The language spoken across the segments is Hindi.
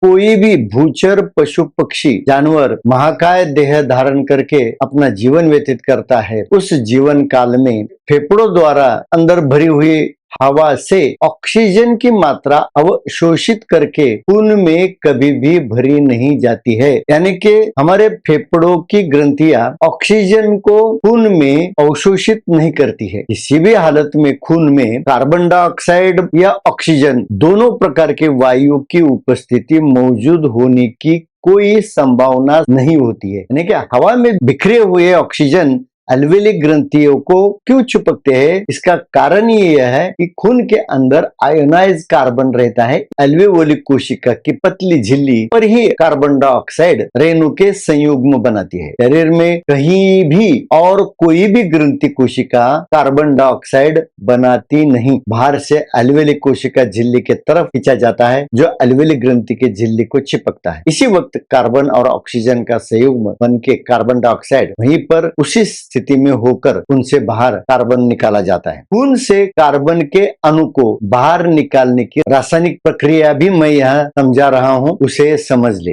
कोई भी भूचर पशु पक्षी जानवर महाकाय देह धारण करके अपना जीवन व्यतीत करता है, उस जीवन काल में फेफड़ों द्वारा अंदर भरी हुई हवा से ऑक्सीजन की मात्रा अवशोषित करके खून में कभी भी भरी नहीं जाती है। यानी कि हमारे फेफड़ों की ग्रंथियां ऑक्सीजन को खून में अवशोषित नहीं करती है। किसी भी हालत में खून में कार्बन डाइऑक्साइड या ऑक्सीजन दोनों प्रकार के वायु की उपस्थिति मौजूद होने की कोई संभावना नहीं होती है। यानी कि हवा में बिखरे हुए ऑक्सीजन अलवेली ग्रंथियों को क्यों चिपकते हैं? इसका कारण यह है कि खून के अंदर आयोनाइज कार्बन रहता है। अल्वेओलिक कोशिका की पतली झिल्ली पर ही कार्बन डाइऑक्साइड रेणु के संयुग्म बनाती है। शरीर में कहीं भी और कोई भी ग्रंथि कोशिका कार्बन डाइऑक्साइड बनाती नहीं। बाहर से अलवेलिक कोशिका झिल्ली के तरफ खींचा जाता है जो अलवेलिक ग्रंथि के झिल्ली को चिपकता है। इसी वक्त कार्बन और ऑक्सीजन का संयुग्म बन के कार्बन डाइऑक्साइड वहीं पर उसी स्थिति में होकर खून से बाहर कार्बन निकाला जाता है। खून से कार्बन के अणु को बाहर निकालने की रासायनिक प्रक्रिया भी मैं यहाँ समझा रहा हूँ, उसे समझ ले।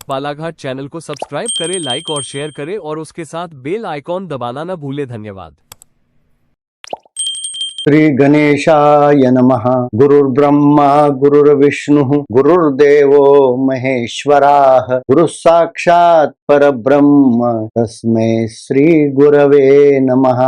बालाघाट चैनल को सब्सक्राइब करें, लाइक और शेयर करें और उसके साथ बेल आइकॉन दबाना न भूले। धन्यवाद। श्री गणेशाय नमः। गुरुर्ब्रह्मा गुरुर्विष्णुः गुरुर्देवो महेश्वराः गुरुः साक्षात् परब्रह्म तस्मै श्री गुरवे नमः।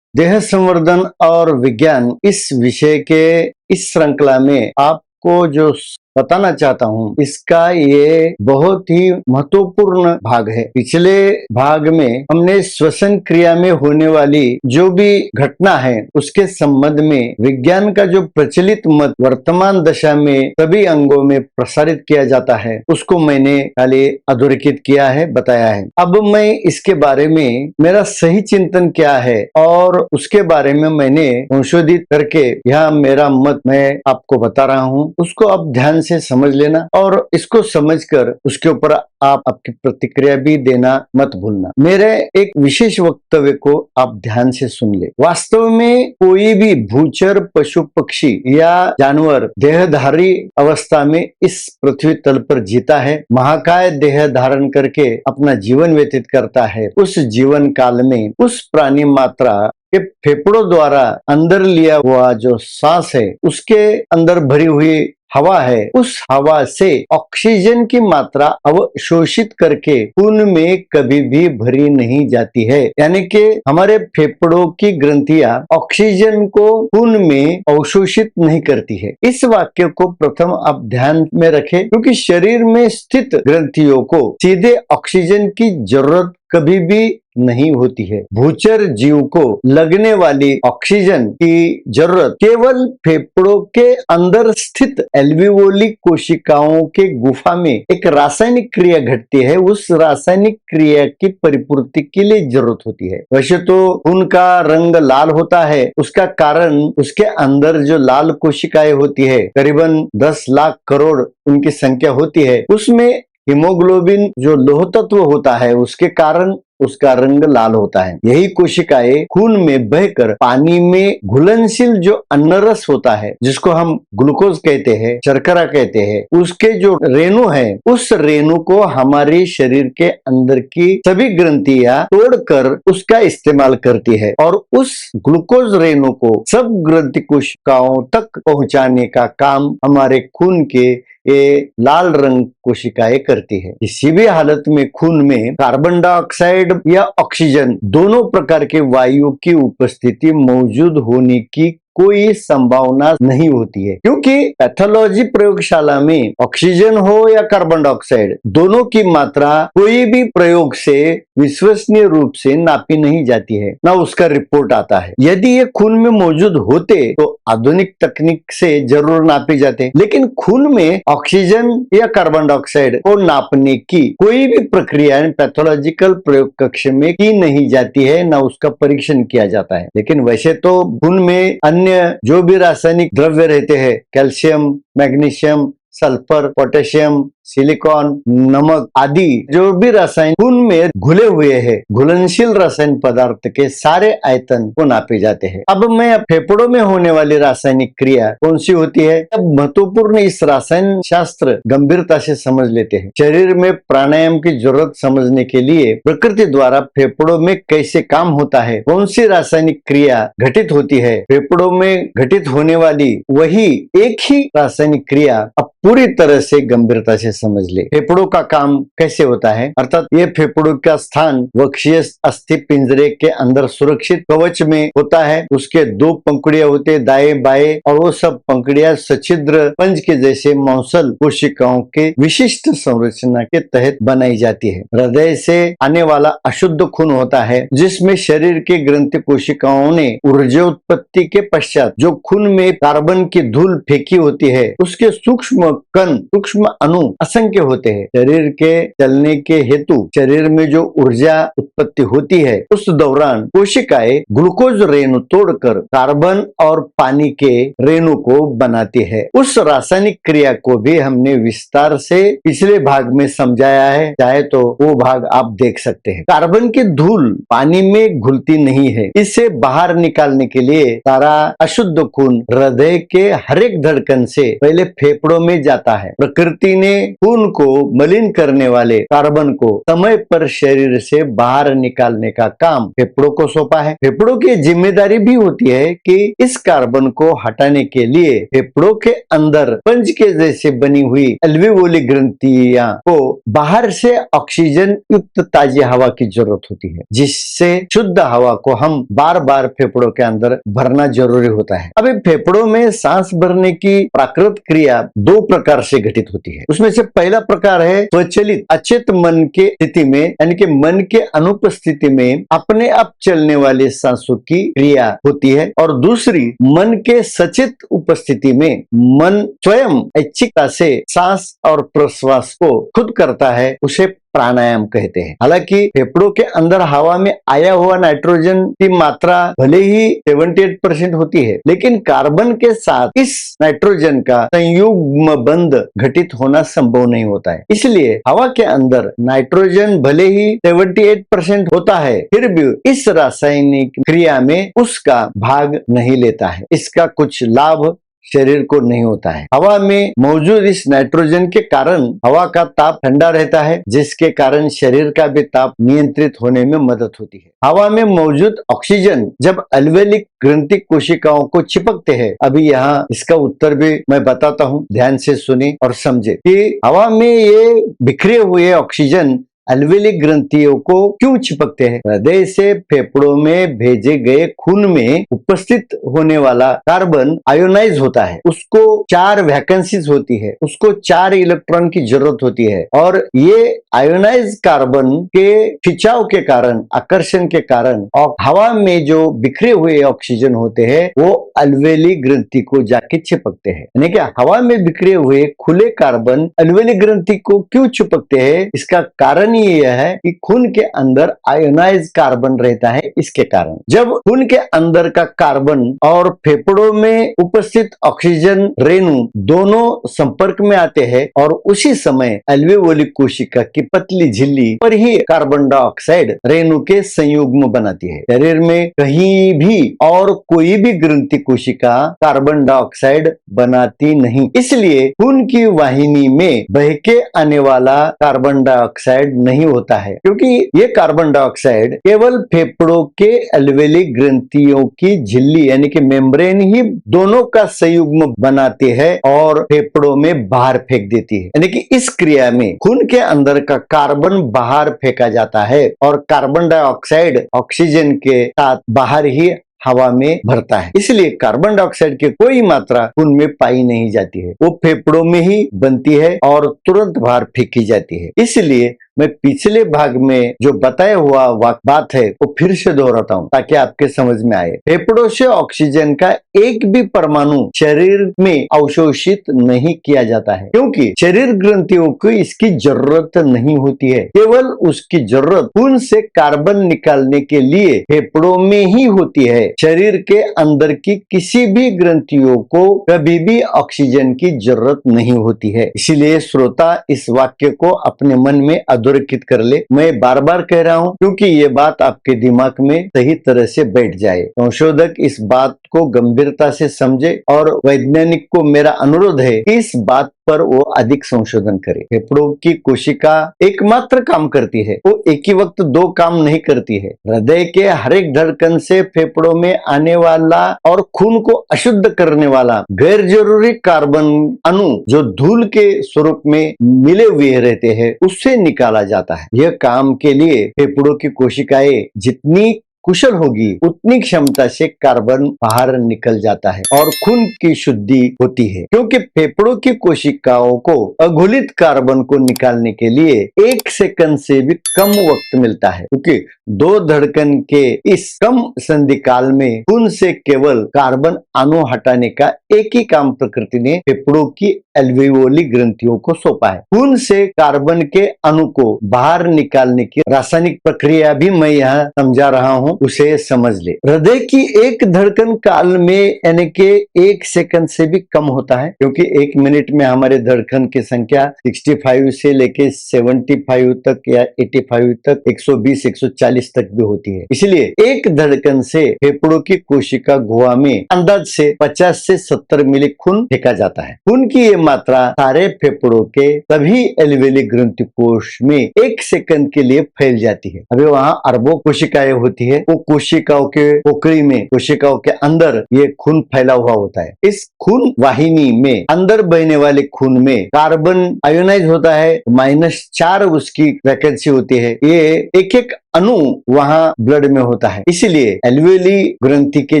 देह संवर्धन और विज्ञान इस विषय के इस श्रृंखला में आपको जो बताना चाहता हूँ, इसका ये बहुत ही महत्वपूर्ण भाग है। पिछले भाग में हमने श्वसन क्रिया में होने वाली जो भी घटना है उसके संबंध में विज्ञान का जो प्रचलित मत वर्तमान दशा में सभी अंगों में प्रसारित किया जाता है उसको मैंने खाली अधोरेखित किया है, बताया है। अब मैं इसके बारे में मेरा सही चिंतन क्या है और उसके बारे में मैंने संशोधित करके यह मेरा मत मैं आपको बता रहा हूँ, उसको आप ध्यान से समझ लेना और इसको समझकर उसके ऊपर आप आपकी प्रतिक्रिया भी देना मत भूलना। मेरे एक विशेष वक्तव्य को आप ध्यान से सुन ले। वास्तव में कोई भी भूचर पशु पक्षी या जानवर देहधारी अवस्था में इस पृथ्वी तल पर जीता है, महाकाय देह धारण करके अपना जीवन व्यतीत करता है। उस जीवन काल में उस प्राणी मात्रा के फेफड़ों द्वारा अंदर लिया हुआ जो सांस है उसके अंदर भरी हुई हवा है, उस हवा से ऑक्सीजन की मात्रा अवशोषित करके खून में कभी भी भरी नहीं जाती है। यानी कि हमारे फेफड़ों की ग्रंथियां ऑक्सीजन को खून में अवशोषित नहीं करती है। इस वाक्य को प्रथम आप ध्यान में रखें, क्योंकि शरीर में स्थित ग्रंथियों को सीधे ऑक्सीजन की जरूरत कभी भी नहीं होती है। भूचर जीव को लगने वाली ऑक्सीजन की जरूरत केवल फेफड़ों के अंदर स्थित एल्वियोली कोशिकाओं के गुफा में एक रासायनिक क्रिया घटती है, उस रासायनिक क्रिया की परिपूर्ति के लिए जरूरत होती है। वैसे तो खून का रंग लाल होता है, उसका कारण उसके अंदर जो लाल कोशिकाएं होती है, करीबन 10 लाख करोड़ उनकी संख्या होती है, उसमें हीमोग्लोबिन जो लोह तत्व होता है उसके कारण उसका रंग लाल होता है। यही कोशिकाएं खून में बहकर पानी में घुलनशील जो अन्नरस होता है, जिसको हम ग्लूकोज कहते हैं, शर्करा कहते हैं, उसके जो रेणु है उस रेणु को हमारे शरीर के अंदर की सभी ग्रंथियां तोड़कर उसका इस्तेमाल करती है और उस ग्लूकोज रेणु को सब ग्रंथि कोशिकाओं तक पहुंचाने का काम हमारे खून के ये लाल रंग कोशिकाएं करती है। किसी भी हालत में खून में कार्बन डाइऑक्साइड या ऑक्सीजन दोनों प्रकार के वायु की उपस्थिति मौजूद होने की कोई संभावना नहीं होती है, क्योंकि पैथोलॉजी प्रयोगशाला में ऑक्सीजन हो या कार्बन डाइऑक्साइड दोनों की मात्रा कोई भी प्रयोग से विश्वसनीय रूप से नापी नहीं जाती है, ना उसका रिपोर्ट आता है। यदि ये खून में मौजूद होते तो आधुनिक तकनीक से जरूर नापे जाते, लेकिन खून में ऑक्सीजन या कार्बन डाइऑक्साइड को नापने की कोई भी प्रक्रिया पैथोलॉजिकल प्रयोग कक्ष में की नहीं जाती है, ना उसका परीक्षण किया जाता है। लेकिन वैसे तो खून में अन्य जो भी रासायनिक द्रव्य रहते हैं, calcium, magnesium, sulphur, potassium, silicon, नमक आदि जो भी रसायन खून में घुले हुए हैं, घुलनशील रसायन पदार्थ के सारे आयतन को नापे जाते हैं। अब मैं फेफड़ों में होने वाली रासायनिक क्रिया कौन सी होती है, अब महत्वपूर्ण इस रसायन शास्त्र गंभीरता से समझ लेते हैं। शरीर में प्राणायाम की जरूरत समझने के लिए प्रकृति द्वारा फेफड़ों में कैसे काम होता है, कौन सी रासायनिक क्रिया घटित होती है, फेफड़ों में घटित होने वाली वही एक ही रासायनिक क्रिया अब पूरी तरह से गंभीरता से समझ ले। फेफड़ों का काम कैसे होता है, अर्थात ये फेफड़ों का स्थान वक्षीय अस्थि पिंजरे के अंदर सुरक्षित कवच में होता है। उसके दो पंखुड़ियां होते हैं, दाएं बाएं, और वो सब पंखुड़ियां सछिद्र पंज के जैसे मौसल कोशिकाओं के विशिष्ट संरचना के तहत बनाई जाती है। हृदय से आने वाला अशुद्ध खून होता है, जिसमें शरीर के ग्रंथि कोशिकाओं ने ऊर्जा उत्पत्ति के पश्चात जो खून में कार्बन की धूल फेंकी होती है, उसके सूक्ष्म कण, सूक्ष्म अणु असंख्य होते हैं। शरीर के चलने के हेतु शरीर में जो ऊर्जा उत्पत्ति होती है, उस दौरान कोशिकाएं ग्लूकोज रेणु तोड़कर कार्बन और पानी के रेणु को बनाती है। उस रासायनिक क्रिया को भी हमने विस्तार से पिछले भाग में समझाया है, चाहे तो वो भाग आप देख सकते हैं। कार्बन की धूल पानी में घुलती नहीं है। इसे बाहर निकालने के लिए सारा अशुद्ध खून हृदय के हर एक धड़कन से पहले फेफड़ों में जाता है। प्रकृति ने खून को मलिन करने वाले कार्बन को समय पर शरीर से बाहर निकालने का काम फेफड़ों को सौंपा है। फेफड़ों की जिम्मेदारी भी होती है कि इस कार्बन को हटाने के लिए फेफड़ों के अंदर पंज के जैसे बनी हुई अल्वेओली ग्रंथियां को बाहर से ऑक्सीजन युक्त ताजी हवा की जरूरत होती है, जिससे शुद्ध हवा को हम बार बार फेफड़ों के अंदर भरना जरूरी होता है। अब फेफड़ों में सांस भरने की प्राकृत क्रिया दो प्रकार से घटित होती है। उसमें से पहला प्रकार है स्वचलित अचेत मन के स्थिति में, यानी कि मन के अनुपस्थिति में अपने आप चलने वाली सांसों की क्रिया होती है, और दूसरी मन के सचेत उपस्थिति में मन स्वयं ऐच्छिकता से सांस और प्रश्वास को खुद करता है, उसे प्राणायाम कहते हैं। हालांकि फेफड़ों के अंदर हवा में आया हुआ नाइट्रोजन की मात्रा भले ही 78% होती है, लेकिन कार्बन के साथ इस नाइट्रोजन का संयुग्म बंध घटित होना संभव नहीं होता है। इसलिए हवा के अंदर नाइट्रोजन भले ही 78% होता है, फिर भी इस रासायनिक क्रिया में उसका भाग नहीं लेता है। इसका कुछ लाभ शरीर को नहीं होता है। हवा में मौजूद इस नाइट्रोजन के कारण हवा का ताप ठंडा रहता है, जिसके कारण शरीर का भी ताप नियंत्रित होने में मदद होती है। हवा में मौजूद ऑक्सीजन जब अल्वेलिक ग्रंथि कोशिकाओं को चिपकते हैं, अभी यहाँ इसका उत्तर भी मैं बताता हूँ, ध्यान से सुने और समझे कि हवा में ये बिखरे हुए ऑक्सीजन अल्वेलिक ग्रंथियों को क्यों चिपकते हैं। हृदय से फेफड़ों में भेजे गए खून में उपस्थित होने वाला कार्बन आयोनाइज होता है, उसको 4 वैकेंसीज होती है, उसको 4 इलेक्ट्रॉन की जरूरत होती है, और ये आयोनाइज कार्बन के खिंचाव के कारण, आकर्षण के कारण और हवा में जो बिखरे हुए ऑक्सीजन होते हैं वो अल्वेलिक ग्रंथि को जाके चिपकते हैं। यानी कि हवा में बिखरे हुए खुले कार्बन अल्वेलिक ग्रंथि को क्यों चिपकते हैं, इसका कारण यह है कि खून के अंदर आयोनाइज कार्बन रहता है। इसके कारण जब खून के अंदर का कार्बन और फेफड़ों में उपस्थित ऑक्सीजन रेणु दोनों संपर्क में आते हैं, और उसी समय अल्वेओली कोशिका की पतली झिल्ली पर ही कार्बन डाइऑक्साइड रेणु के संयुग्म बनाती है। शरीर में कहीं भी और कोई भी ग्रंथि कोशिका कार्बन डाइऑक्साइड बनाती नहीं, इसलिए खून की वाहिनी में बहके आने वाला कार्बन डाइऑक्साइड नहीं होता है, क्योंकि ये कार्बन डाइऑक्साइड केवल फेफड़ों के अल्वेलिक ग्रंथियों की झिल्ली यानी कि मेम्ब्रेन ही दोनों का संयुग्म बनाती है और फेफड़ों में बाहर फेंक देती है। यानी कि इस क्रिया में खून के अंदर का कार्बन बाहर फेंका जाता है और कार्बन डाइऑक्साइड ऑक्सीजन के साथ बाहर ही हवा में भरता है। इसलिए कार्बन डाइऑक्साइड की कोई मात्रा खून में पाई नहीं जाती है, वो फेफड़ों में ही बनती है और तुरंत बाहर फेंकी जाती है। इसलिए मैं पिछले भाग में जो बताया हुआ बात है वो फिर से दोहराता हूँ ताकि आपके समझ में आए। फेफड़ों से ऑक्सीजन का एक भी परमाणु शरीर में अवशोषित नहीं किया जाता है, क्योंकि शरीर ग्रंथियों को इसकी जरूरत नहीं होती है। केवल उसकी जरूरत खून से कार्बन निकालने के लिए फेफड़ों में ही होती है। शरीर के अंदर की किसी भी ग्रंथियों को कभी भी ऑक्सीजन की जरूरत नहीं होती है। इसीलिए श्रोता इस वाक्य को अपने मन में अधोरेखित कर ले। मैं बार बार कह रहा हूं क्योंकि ये बात आपके दिमाग में सही तरह से बैठ जाए। संशोधक इस बात को गंभीरता से समझे और वैज्ञानिक को मेरा अनुरोध है कि इस बात पर वो अधिक संशोधन करे। फेफड़ों की कोशिका एकमात्र काम करती है, वो एक ही वक्त दो काम नहीं करती है। हृदय के हर एक धड़कन से फेफड़ों में आने वाला और खून को अशुद्ध करने वाला गैर जरूरी कार्बन अणु जो धूल के स्वरूप में मिले हुए रहते हैं उससे निकाला जाता है। यह काम के लिए फेफड़ों की कोशिकाएं जितनी कुशल होगी उतनी क्षमता से कार्बन बाहर निकल जाता है और खून की शुद्धि होती है, क्योंकि फेफड़ों की कोशिकाओं को अघुलित कार्बन को निकालने के लिए 1 सेकंड से भी कम वक्त मिलता है, क्योंकि 2 धड़कन के इस कम संधि काल में खून से केवल कार्बन अणु हटाने का एक ही काम प्रकृति ने फेफड़ों की एल्वेओली ग्रंथियों को सौंपा है। खून से कार्बन के अणु को बाहर निकालने की रासायनिक प्रक्रिया भी मैं यहाँ समझा रहा हूँ, उसे समझ ले। हृदय की एक धड़कन काल में यानी कि 1 सेकंड से भी कम होता है, क्योंकि 1 मिनट में हमारे धड़कन की संख्या 65 से लेके 75 तक या 85 तक 120 140 तक भी होती है। इसलिए एक धड़कन से फेफड़ों की कोशिका गुहा में अंदाज से 50 से 70 मिली खून फेंका जाता है। खून की ये मात्रा सारे फेफड़ों के सभी एल्वेओली ग्रंथि कोश में 1 सेकंड के लिए फैल जाती है। अभी वहाँ अरबों कोशिकाएं होती है, वो कोशिकाओं के पोकड़ी में कोशिकाओं के अंदर ये खून फैला हुआ होता है। इस खून वाहिनी में अंदर बहने वाले खून में कार्बन आयोनाइज होता है, -4 उसकी वैकेंसी होती है। ये एक एक अणु वहां ब्लड में होता है। इसलिए एल्वेओली ग्रंथि के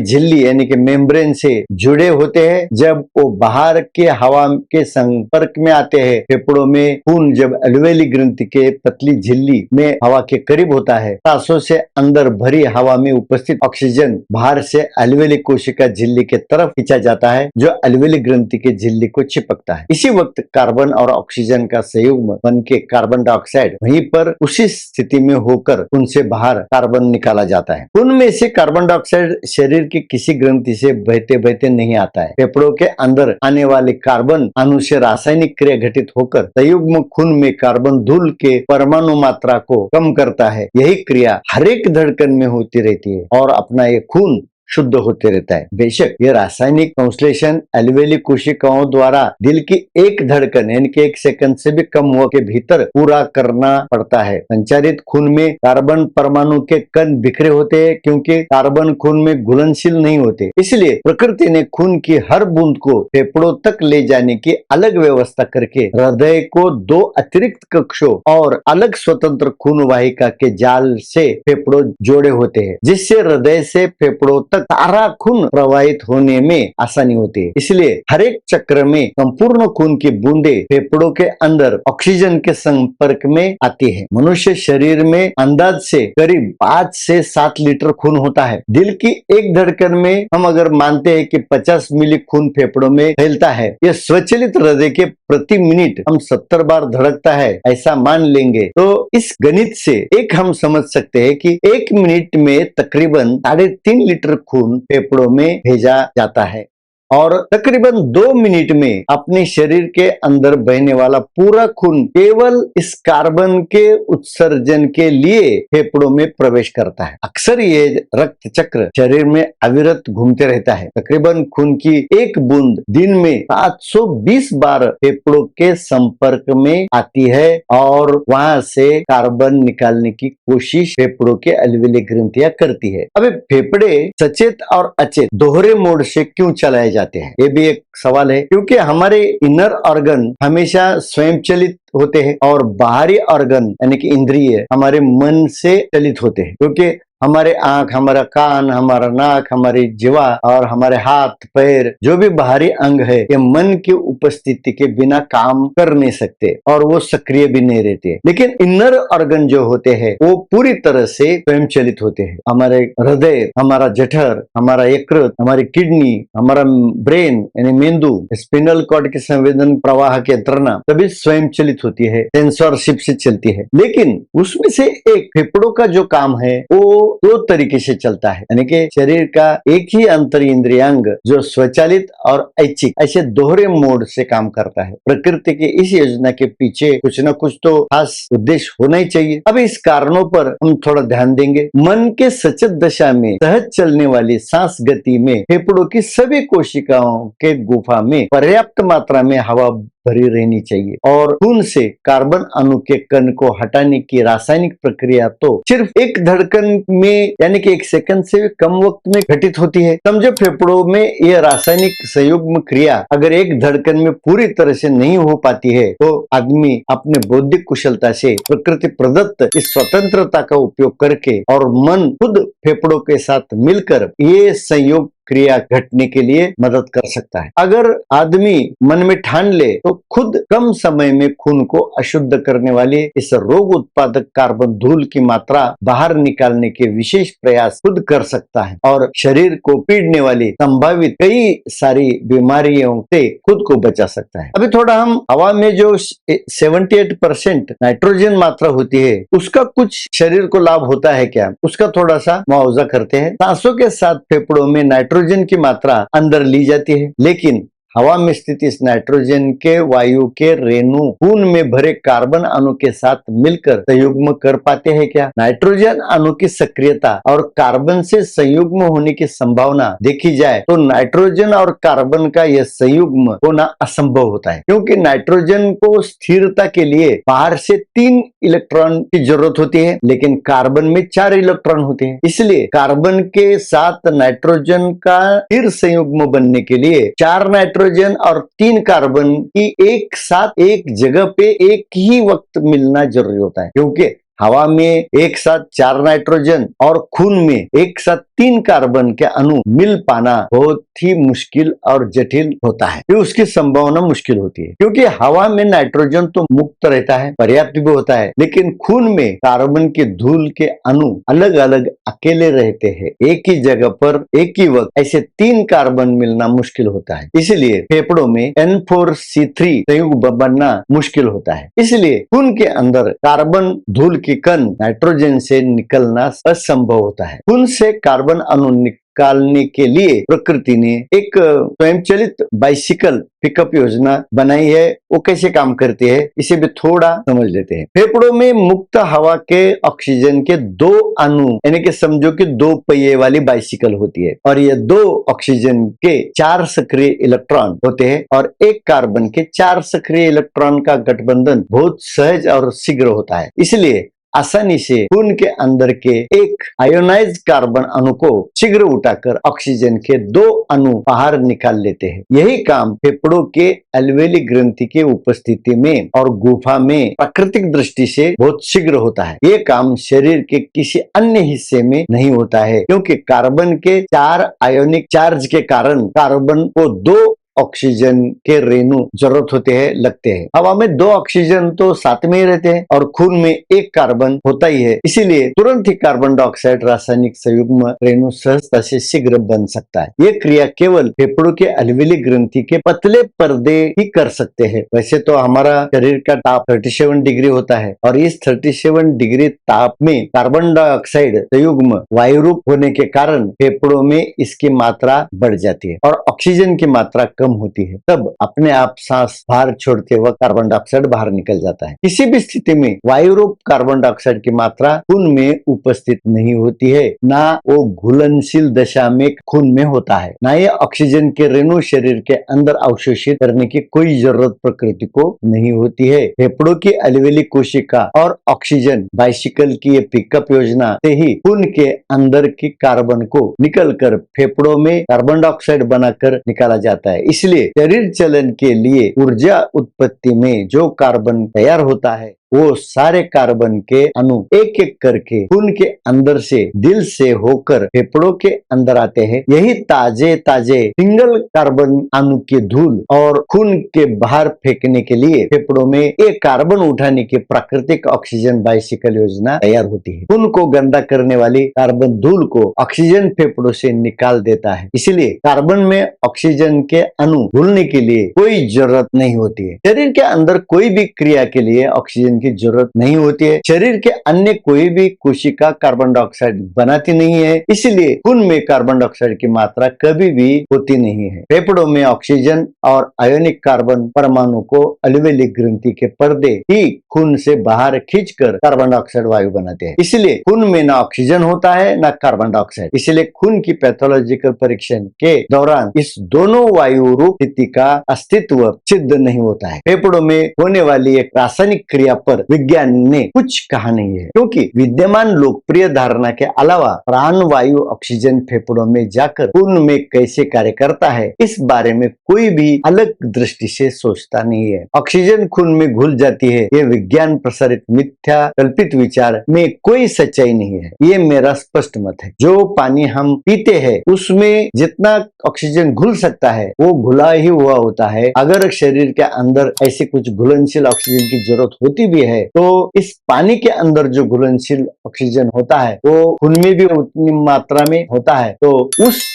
झिल्ली यानी कि मेम्ब्रेन से जुड़े होते हैं। जब वो बाहर के हवा के संपर्क में आते हैं, फेफड़ों में खून जब एल्वेओली ग्रंथि के पतली झिल्ली में हवा के करीब होता है, सांसों से अंदर भरी हवा में उपस्थित ऑक्सीजन बाहर से एल्वेओली कोशिका झिल्ली के तरफ खींचा जाता है, जो एल्वेओली ग्रंथि के झिल्ली को चिपकता है। इसी वक्त कार्बन और ऑक्सीजन का संयुग्म बन के कार्बन डाइऑक्साइड वहीं पर उसी स्थिति में होकर उनसे बाहर कार्बन निकाला जाता है। खून में से कार्बन डाइऑक्साइड शरीर की किसी ग्रंथि से बहते बहते नहीं आता है। फेफड़ों के अंदर आने वाले कार्बन अणु से रासायनिक क्रिया घटित होकर संयुग्म खून में कार्बन धूल के परमाणु मात्रा को कम करता है। यही क्रिया हर एक धड़कन में होती रहती है और अपना ये खून शुद्ध होते रहता है। बेशक यह रासायनिक संश्लेषण एल्वेओली कोशिकाओं द्वारा दिल की एक धड़कन यानी कि 1 सेकंड से भी कम हुआ के भीतर पूरा करना पड़ता है। संचारित खून में कार्बन परमाणु के कण बिखरे होते हैं, क्योंकि कार्बन खून में घुलनशील नहीं होते। इसलिए प्रकृति ने खून की हर बूंद को फेफड़ों तक ले जाने की अलग व्यवस्था करके हृदय को 2 अतिरिक्त कक्षों और अलग स्वतंत्र खून वाहिका के जाल से फेफड़ों जोड़े होते हैं, जिससे हृदय से फेफड़ों तक सारा खून प्रवाहित होने में आसानी होती है। इसलिए हर एक चक्र में संपूर्ण खून की बूंदे फेफड़ों के अंदर ऑक्सीजन के संपर्क में आती है। मनुष्य शरीर में अंदाज से करीब 5 से 7 लीटर खून होता है। दिल की एक धड़कन में हम अगर मानते हैं कि 50 मिली खून फेफड़ों में फैलता है, यह स्वचालित हृदय के प्रति मिनट हम 70 बार धड़कता है ऐसा मान लेंगे, तो इस गणित से एक हम समझ सकते हैं कि 1 मिनट में तकरीबन 3.5 लीटर खून फेफड़ों में भेजा जाता है और तकरीबन 2 मिनट में अपने शरीर के अंदर बहने वाला पूरा खून केवल इस कार्बन के उत्सर्जन के लिए फेफड़ों में प्रवेश करता है। अक्सर ये रक्त चक्र शरीर में अविरत घूमते रहता है। तकरीबन खून की एक बूंद दिन में 720 बार फेफड़ों के संपर्क में आती है और वहां से कार्बन निकालने की कोशिश फेफड़ों के एल्वेओली ग्रंथियां करती है। अब फेफड़े सचेत और अचेत दोहरे मोड से क्यों चलाए जाते हैं, ये भी एक सवाल है। क्योंकि हमारे इनर ऑर्गन हमेशा स्वयं चलित होते हैं और बाहरी ऑर्गन यानी कि इंद्रिय हमारे मन से चलित होते हैं। क्योंकि हमारे आंख, हमारा कान, हमारा नाक, हमारी जीवा और हमारे हाथ पैर, जो भी बाहरी अंग है, ये मन की उपस्थिति के बिना काम कर नहीं सकते और वो सक्रिय भी नहीं रहते। लेकिन इनर ऑर्गन जो होते हैं वो पूरी तरह से स्वयं चलित होते हैं। हमारे हृदय, हमारा जठर, हमारा यकृत, हमारी किडनी, हमारा ब्रेन यानी मेंदु, स्पिनल कॉर्ड के संवेदन प्रवाह की यंत्रणा सभी स्वयं चलित होती है, सेंसरशिप से चलती है। लेकिन उसमें से एक फेफड़ों का जो काम है वो दो तरीके से चलता है, यानी कि शरीर का एक ही अंतर इंद्रियांग जो स्वचालित और ऐच्छिक ऐसे दोहरे मोड से काम करता है। प्रकृति की इस योजना के पीछे कुछ न कुछ तो खास उद्देश्य होना ही चाहिए। अब इस कारणों पर हम थोड़ा ध्यान देंगे। मन के सचेत दशा में सहज चलने वाली सांस गति में फेफड़ों की सभी कोशिकाओं के गुफा में पर्याप्त मात्रा में हवा भरी रहनी चाहिए और खून से कार्बन अणु के कण को हटाने की रासायनिक प्रक्रिया तो सिर्फ एक धड़कन में यानी कि 1 सेकंड से कम वक्त में घटित होती है। समझो फेफड़ों में यह रासायनिक संयुग्म क्रिया अगर एक धड़कन में पूरी तरह से नहीं हो पाती है तो आदमी अपने बौद्धिक कुशलता से प्रकृति प्रदत्त इस स्वतंत्रता का उपयोग करके और मन खुद फेफड़ों के साथ मिलकर ये संयोग क्रिया घटने के लिए मदद कर सकता है। अगर आदमी मन में ठान ले तो खुद कम समय में खून को अशुद्ध करने वाले इस रोग उत्पादक कार्बन धूल की मात्रा बाहर निकालने के विशेष प्रयास खुद कर सकता है और शरीर को पीड़ने वाली संभावित कई सारी बीमारियों से खुद को बचा सकता है। अभी थोड़ा हम हवा में जो 78% नाइट्रोजन मात्रा होती है उसका कुछ शरीर को लाभ होता है क्या, उसका थोड़ा सा मुआवजा करते हैं। सांसों के साथ फेफड़ों में नाइट्रोजन की मात्रा अंदर ली जाती है, लेकिन हवा में स्थित इस नाइट्रोजन के वायु के रेणु खून में भरे कार्बन अणु के साथ मिलकर संयुग्म कर पाते हैं क्या? नाइट्रोजन अणु की सक्रियता और कार्बन से संयुग्म होने की संभावना देखी जाए तो नाइट्रोजन और कार्बन का यह संयुग्म होना असंभव होता है, क्योंकि नाइट्रोजन को स्थिरता के लिए बाहर से 3 इलेक्ट्रॉन की जरूरत होती है, लेकिन कार्बन में 4 इलेक्ट्रॉन होते हैं। इसलिए कार्बन के साथ नाइट्रोजन का स्थिर संयुग्म बनने के लिए 4 नाइट्रोजन और 3 कार्बन की एक साथ एक जगह पे एक ही वक्त मिलना जरूरी होता है, क्योंकि हवा में एक साथ 4 नाइट्रोजन और खून में एक साथ 3 कार्बन के अणु मिल पाना बहुत ही मुश्किल और जटिल होता है। फिर उसकी संभावना मुश्किल होती है, क्योंकि हवा में नाइट्रोजन तो मुक्त रहता है, पर्याप्त भी होता है, लेकिन खून में कार्बन की धूल के अणु अलग अलग अकेले रहते हैं। एक ही जगह पर एक ही वक्त ऐसे 3 कार्बन मिलना मुश्किल होता है। इसलिए फेफड़ों में N4C3 संयुग्म बनना मुश्किल होता है। इसलिए खून के अंदर कार्बन धूल के कण नाइट्रोजन से निकलना असंभव होता है। खून से कार्बन अणु निकालने के लिए प्रकृति ने एक स्वयंचलित बाइसिकल पिकअप योजना बनाई है। वो कैसे काम करती है इसे भी थोड़ा समझ लेते हैं। फेफड़ों में मुक्त हवा के ऑक्सीजन के 2 अणु यानी कि समझो कि 2 पहिए वाली बाइसिकल होती है और ये 2 ऑक्सीजन के 4 सक्रिय इलेक्ट्रॉन होते हैं और 1 कार्बन के 4 सक्रिय इलेक्ट्रॉन का गठबंधन बहुत सहज और शीघ्र होता है। इसलिए आसानी से खून के अंदर के एक आयोनाइज कार्बन अणु को शीघ्र उठाकर ऑक्सीजन के 2 अणु बाहर निकाल लेते हैं। यही काम फेफड़ों के अलवेली ग्रंथि की उपस्थिति में और गुफा में प्राकृतिक दृष्टि से बहुत शीघ्र होता है। ये काम शरीर के किसी अन्य हिस्से में नहीं होता है, क्योंकि कार्बन के 4 आयोनिक चार्ज के कारण कार्बन को 2 ऑक्सीजन के रेणु जरूरत होते हैं लगते हैं। हवा में 2 ऑक्सीजन तो साथ में ही रहते हैं और खून में 1 कार्बन होता ही है, इसीलिए तुरंत ही कार्बन डाइऑक्साइड रासायनिक संयुग्म रेणु सहजता से शीघ्र बन सकता है। ये क्रिया केवल फेफड़ों के अलवेली ग्रंथि के पतले पर्दे ही कर सकते हैं। वैसे तो हमारा शरीर का ताप 37 डिग्री होता है और इस 37 डिग्री ताप में कार्बन डाइऑक्साइड संयुग्म वायु रूप होने के कारण फेफड़ों में इसकी मात्रा बढ़ जाती है और ऑक्सीजन की मात्रा कम होती है। तब अपने आप सांस बाहर छोड़ते वक्त कार्बन डाइऑक्साइड बाहर निकल जाता है। किसी भी स्थिति में वायु रूप कार्बन डाइऑक्साइड की मात्रा खून में उपस्थित नहीं होती है, ना वो घुलनशील दशा में खून में होता है, ना ये ऑक्सीजन के रेणु शरीर के अंदर अवशोषित करने की कोई जरूरत प्रकृति को नहीं होती है। फेफड़ों की अलवेली कोशिका और ऑक्सीजन बाइसिकल की ये पिकअप योजना से ही खून के अंदर की कार्बन को निकलकर फेफड़ों में कार्बन डाइऑक्साइड बनाकर निकाला जाता है। इसलिए शरीर चलन के लिए ऊर्जा उत्पत्ति में जो कार्बन तैयार होता है वो सारे कार्बन के अणु एक एक करके खून के अंदर से दिल से होकर फेफड़ों के अंदर आते हैं। यही ताजे ताजे सिंगल कार्बन अणु की धूल और खून के बाहर फेंकने के लिए फेफड़ों में एक कार्बन उठाने की प्राकृतिक ऑक्सीजन बाइसिकल योजना तैयार होती है। खून को गंदा करने वाली कार्बन धूल को ऑक्सीजन फेफड़ों से निकाल देता है। इसलिए कार्बन में ऑक्सीजन के अणु घुलने के लिए कोई जरूरत नहीं होती है। शरीर के अंदर कोई भी क्रिया के लिए ऑक्सीजन की जरूरत नहीं होती है। शरीर के अन्य कोई भी कोशिका कार्बन डाइऑक्साइड बनाती नहीं है, इसलिए खून में कार्बन डाइऑक्साइड की मात्रा कभी भी होती नहीं है। फेफड़ों में ऑक्सीजन और आयोनिक कार्बन परमाणु को अलवेली ग्रंथि के पर्दे ही खून से बाहर खींचकर कार्बन डाइऑक्साइड वायु बनाते हैं। इसलिए खून में न ऑक्सीजन होता है न कार्बन डाइऑक्साइड। इसलिए खून की पैथोलॉजिकल परीक्षण के दौरान इस दोनों वायु रूप स्थिति का अस्तित्व सिद्ध नहीं होता है। फेफड़ों में होने वाली एक रासायनिक क्रिया पर विज्ञान ने कुछ कहा नहीं है, क्योंकि विद्यमान लोकप्रिय धारणा के अलावा प्राण वायु ऑक्सीजन फेफड़ों में जाकर खून में कैसे कार्य करता है, इस बारे में कोई भी अलग दृष्टि से सोचता नहीं है। ऑक्सीजन खून में घुल जाती है, ये विज्ञान प्रसारित मिथ्या कल्पित विचार में कोई सच्चाई नहीं है। ये मेरा स्पष्ट मत है। जो पानी हम पीते हैं उसमें जितना ऑक्सीजन घुल सकता है वो घुला ही हुआ होता है। अगर शरीर के अंदर ऐसी कुछ घुलनशील ऑक्सीजन की जरूरत होती भी है तो इस पानी के अंदर जो घुलनशील ऑक्सीजन होता है वो खून में भी उतनी मात्रा में होता है, तो उस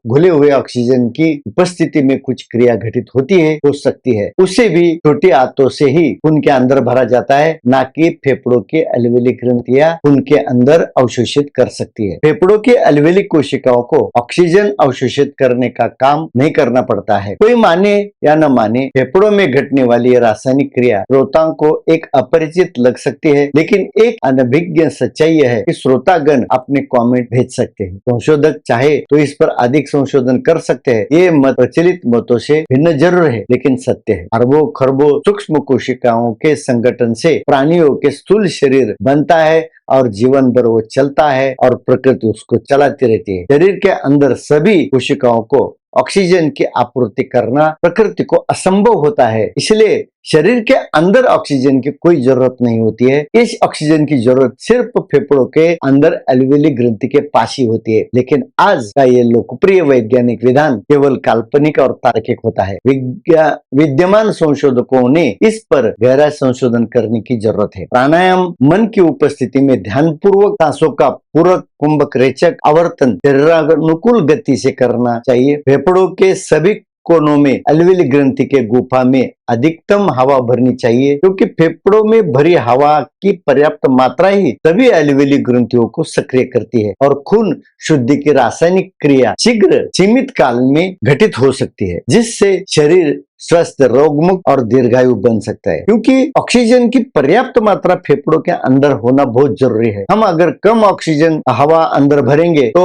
घुले हुए ऑक्सीजन की उपस्थिति में कुछ क्रिया घटित होती है, हो सकती है। उसे भी छोटी आंतों से ही खून के अंदर भरा जाता है, ना कि फेफड़ों के अलवेली ग्रंथियां खून के अंदर अवशोषित कर सकती है। फेफड़ों के अलवेली कोशिकाओं को ऑक्सीजन अवशोषित करने का काम नहीं करना पड़ता है। कोई माने या न माने, फेफड़ों में घटने वाली रासायनिक क्रिया श्रोताओं को एक अपरिचित लग सकती है, लेकिन एक अनभिज्ञ सच्चाई है कि श्रोतागण अपने कमेंट भेज सकते हैं। संशोधक चाहे तो इस पर अधिक संशोधन कर सकते हैं। ये मत प्रचलित मतों से भिन्न जरूर है, लेकिन सत्य है। अरबों खरबों सूक्ष्म कोशिकाओं के संगठन से प्राणियों के स्थूल शरीर बनता है और जीवन भर वो चलता है और प्रकृति उसको चलाती रहती है। शरीर के अंदर सभी कोशिकाओं को ऑक्सीजन की आपूर्ति करना प्रकृति को असंभव होता है, इसलिए शरीर के अंदर ऑक्सीजन की कोई जरूरत नहीं होती है। इस ऑक्सीजन की जरूरत सिर्फ फेफड़ों के अंदर अलवेली ग्रंथि के पास ही होती है। लेकिन आज का ये लोकप्रिय वैज्ञानिक विधान केवल काल्पनिक और तार्किक होता है। विद्यमान संशोधकों ने इस पर गहरा संशोधन करने की जरूरत है। प्राणायाम मन की उपस्थिति में ध्यानपूर्वक सांसों का पूरक कुंभक रेचक आवर्तन शरीरानुकूल गति से करना चाहिए। फेफड़ों के सभी कोनों में अलवेली ग्रंथि के गुफा में अधिकतम हवा भरनी चाहिए, क्योंकि फेफड़ों में भरी हवा की पर्याप्त मात्रा ही सभी अलवेली ग्रंथियों को सक्रिय करती है और खून शुद्धि की रासायनिक क्रिया शीघ्र सीमित काल में घटित हो सकती है, जिससे शरीर स्वस्थ रोगमुक्त और दीर्घायु बन सकता है। क्योंकि ऑक्सीजन की पर्याप्त मात्रा फेफड़ों के अंदर होना बहुत जरूरी है। हम अगर कम ऑक्सीजन हवा अंदर भरेंगे तो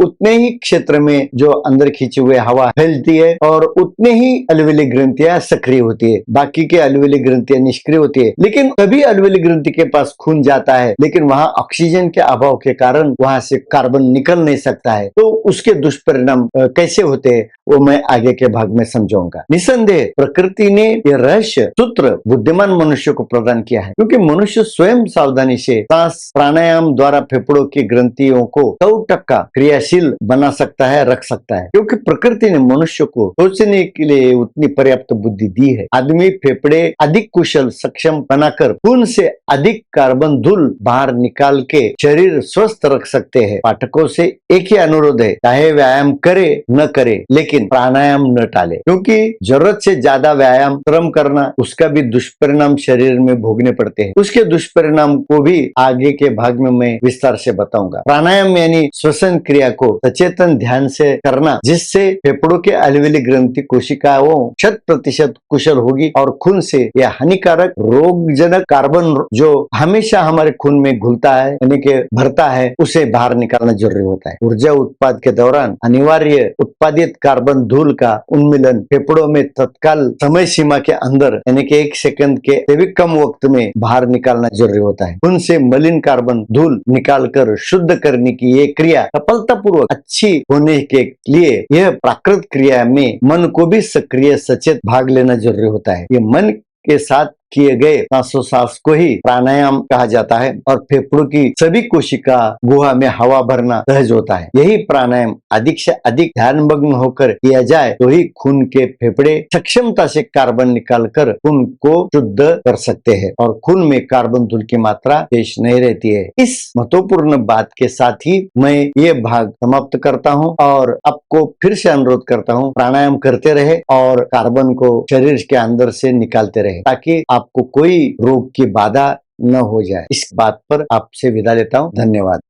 उतने ही क्षेत्र में जो अंदर खींची हुई हवा फैलती है और उतने ही अलवेली ग्रंथियां सक्रिय होती है, बाकी के अलवेली ग्रंथियां निष्क्रिय होती है। लेकिन तभी अलवेली ग्रंथि के पास खून जाता है, लेकिन वहां ऑक्सीजन के अभाव के कारण वहां से कार्बन निकल नहीं सकता है। तो उसके दुष्परिणाम कैसे होते हैं वो मैं आगे के भाग में समझाऊंगा। निसंदेह प्रकृति ने यह रहस्य सूत्र बुद्धिमान मनुष्य को प्रदान किया है, क्योंकि मनुष्य स्वयं सावधानी से सांस प्राणायाम द्वारा फेफड़ों की ग्रंथियों को 100% क्रियाशील बना सकता है, रख सकता है। क्योंकि प्रकृति ने मनुष्य को सोचने के लिए उतनी पर्याप्त बुद्धि दी है। आदमी फेफड़े अधिक कुशल सक्षम बनाकर खून से अधिक कार्बन धूल बाहर निकाल के शरीर स्वस्थ रख सकते हैं। पाठकों से एक ही अनुरोध है, चाहे व्यायाम करे न करे, लेकिन प्राणायाम न टाले, क्योंकि जरूरत से ज्यादा व्यायाम श्रम करना उसका भी दुष्परिणाम शरीर में भोगने पड़ते हैं। उसके दुष्परिणाम को भी आगे के भाग में मैं विस्तार से बताऊंगा। प्राणायाम यानी श्वसन क्रिया को सचेतन ध्यान से करना, जिससे फेफड़ों के अलवेली ग्रंथि कोशिकाओं 100% कुशल होगी और खून से यह हानिकारक रोगजनक कार्बन जो हमेशा हमारे खून में घुलता है यानी कि भरता है, उसे बाहर निकालना जरूरी होता है। ऊर्जा उत्पाद के दौरान अनिवार्य उत्पादित कार्बन धूल का उन्मूलन फेफड़ों में तत्काल समय सीमा के अंदर यानी कि 1 सेकंड के से भी कम वक्त में बाहर निकालना जरूरी होता है। खून से मलिन कार्बन धूल निकालकर शुद्ध करने की ये क्रिया सफलतापूर्वक अच्छी होने के लिए यह प्राकृतिक क्रिया में मन को भी सक्रिय सचेत भाग लेना जरूरी होता है। ये मन के साथ किए गए श्वासोच्छ्वास को ही प्राणायाम कहा जाता है और फेफड़ों की सभी कोशिका गुहा में हवा भरना सहज होता है। यही प्राणायाम अधिक से अधिक ध्यानमग्न होकर किया जाए तो ही खून के फेफड़े सक्षमता से कार्बन निकालकर खून को शुद्ध कर सकते हैं और खून में कार्बन धूल की मात्रा शेष नहीं रहती है। इस महत्वपूर्ण बात के साथ ही मैं ये भाग समाप्त करता हूँ और आपको फिर से अनुरोध करता हूँ, प्राणायाम करते रहे और कार्बन को शरीर के अंदर से निकालते रहे ताकि आपको कोई रोग की बाधा न हो जाए। इस बात पर आपसे विदा लेता हूँ। धन्यवाद।